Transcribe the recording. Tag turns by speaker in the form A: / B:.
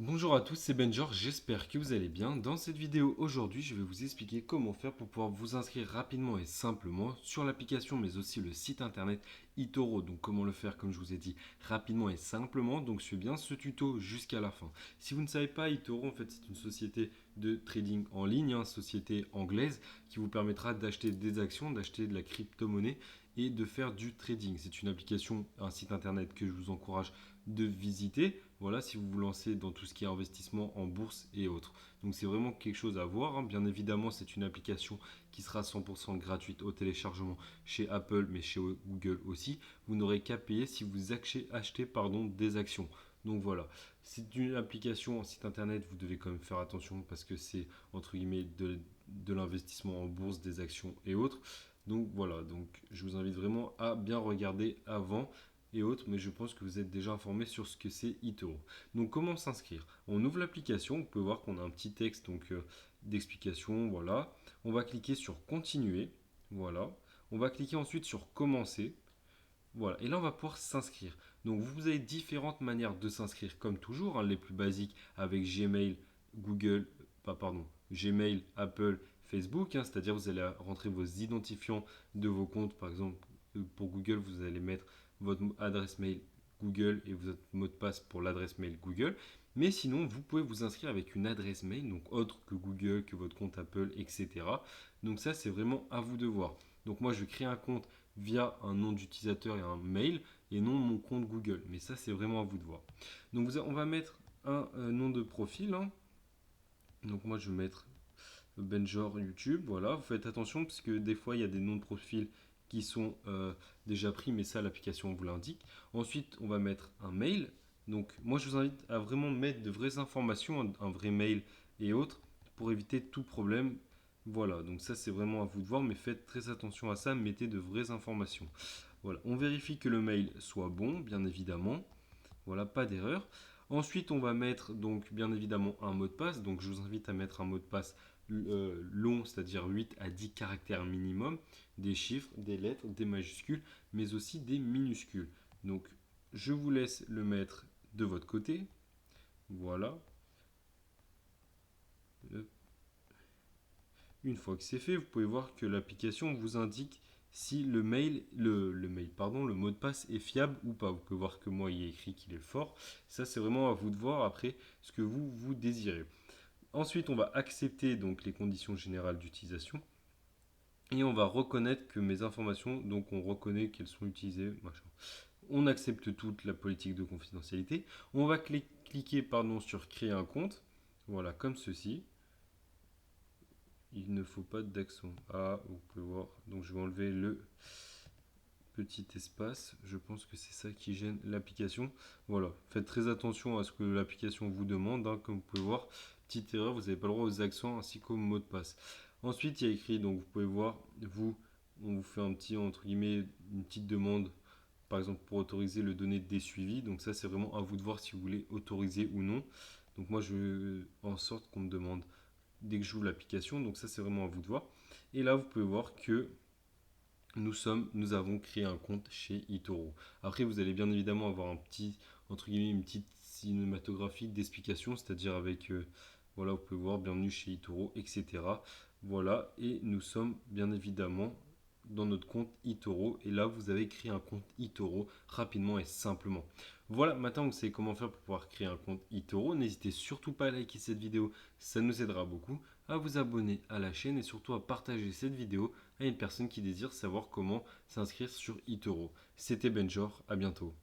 A: Bonjour à tous, c'est Benjor, j'espère que vous allez bien. Dans cette vidéo aujourd'hui, je vais vous expliquer comment faire pour pouvoir vous inscrire rapidement et simplement sur l'application mais aussi le site internet eToro. Donc comment le faire comme je vous ai dit rapidement et simplement. Donc suivez bien ce tuto jusqu'à la fin. Si vous ne savez pas, eToro en fait c'est une société de trading en ligne, société anglaise qui vous permettra d'acheter des actions, d'acheter de la crypto-monnaie et de faire du trading. C'est une application, un site internet que je vous encourage de visiter. Voilà, si vous vous lancez dans tout ce qui est investissement en bourse et autres. Donc c'est vraiment quelque chose à voir. Bien évidemment, c'est une application qui sera 100% gratuite au téléchargement chez Apple, mais chez Google aussi. Vous n'aurez qu'à payer si vous achetez des actions. Donc voilà, c'est une application, un site internet, vous devez quand même faire attention parce que c'est entre guillemets de l'investissement en bourse, des actions et autres. Donc voilà, donc je vous invite vraiment à bien regarder avant et autres, mais je pense que vous êtes déjà informé sur ce que c'est eToro. Donc comment s'inscrire? On ouvre l'application, vous pouvez voir qu'on a un petit texte d'explication, voilà. On va cliquer sur continuer, voilà. On va cliquer ensuite sur commencer, voilà. Et là on va pouvoir s'inscrire. Donc vous avez différentes manières de s'inscrire, comme toujours, les plus basiques avec Gmail, Google, pardon, Gmail, Apple, Facebook, c'est-à-dire vous allez rentrer vos identifiants de vos comptes, par exemple pour Google, vous allez mettre votre adresse mail Google et votre mot de passe pour l'adresse mail Google. Mais sinon, vous pouvez vous inscrire avec une adresse mail, donc autre que Google, que votre compte Apple, etc. Donc ça, c'est vraiment à vous de voir. Donc moi, je vais créer un compte via un nom d'utilisateur et un mail et non mon compte Google. Mais ça, c'est vraiment à vous de voir. Donc on va mettre un nom de profil. Donc moi, je vais mettre Benjor YouTube. Voilà, vous faites attention parce que des fois, il y a des noms de profil qui sont déjà pris, mais ça, l'application vous l'indique. Ensuite, on va mettre un mail. Donc, moi, je vous invite à vraiment mettre de vraies informations, un vrai mail et autres, pour éviter tout problème. Voilà, donc ça, c'est vraiment à vous de voir, mais faites très attention à ça, mettez de vraies informations. Voilà, on vérifie que le mail soit bon, bien évidemment. Voilà, pas d'erreur. Ensuite, on va mettre donc bien évidemment un mot de passe. Donc, je vous invite à mettre un mot de passe long, c'est-à-dire 8 à 10 caractères minimum, des chiffres, des lettres, des majuscules, mais aussi des minuscules. Donc, je vous laisse le mettre de votre côté. Voilà. Une fois que c'est fait, vous pouvez voir que l'application vous indique si le mot de passe est fiable ou pas. Vous pouvez voir que moi, il est écrit qu'il est fort. Ça, c'est vraiment à vous de voir après ce que vous désirez. Ensuite, on va accepter donc les conditions générales d'utilisation et on va reconnaître que mes informations, donc on reconnaît qu'elles sont utilisées, machin. On accepte toute la politique de confidentialité. On va cliquer sur créer un compte, voilà, comme ceci. Il ne faut pas d'accent. Ah, vous pouvez voir. Donc je vais enlever le petit espace. Je pense que c'est ça qui gêne l'application. Voilà, faites très attention à ce que l'application vous demande. Comme vous pouvez voir, petite erreur, vous n'avez pas le droit aux accents ainsi qu'au mot de passe. Ensuite, il y a écrit, donc vous pouvez voir, on vous fait un petit, entre guillemets, une petite demande, par exemple pour autoriser le données des suivis. Donc ça, c'est vraiment à vous de voir si vous voulez autoriser ou non. Donc moi, je veux en sorte qu'on me demande dès que j'ouvre l'application. Donc ça, c'est vraiment à vous de voir. Et là, vous pouvez voir que nous avons créé un compte chez eToro. Après, vous allez bien évidemment avoir entre guillemets, une petite cinématographie d'explication, c'est-à-dire avec, voilà, vous pouvez voir, bienvenue chez eToro, etc. Voilà, et nous sommes bien évidemment dans notre compte eToro. Et là, vous avez créé un compte eToro rapidement et simplement. Voilà, maintenant vous savez comment faire pour pouvoir créer un compte eToro. N'hésitez surtout pas à liker cette vidéo, ça nous aidera beaucoup, à vous abonner à la chaîne et surtout à partager cette vidéo à une personne qui désire savoir comment s'inscrire sur eToro. C'était Benjor, à bientôt.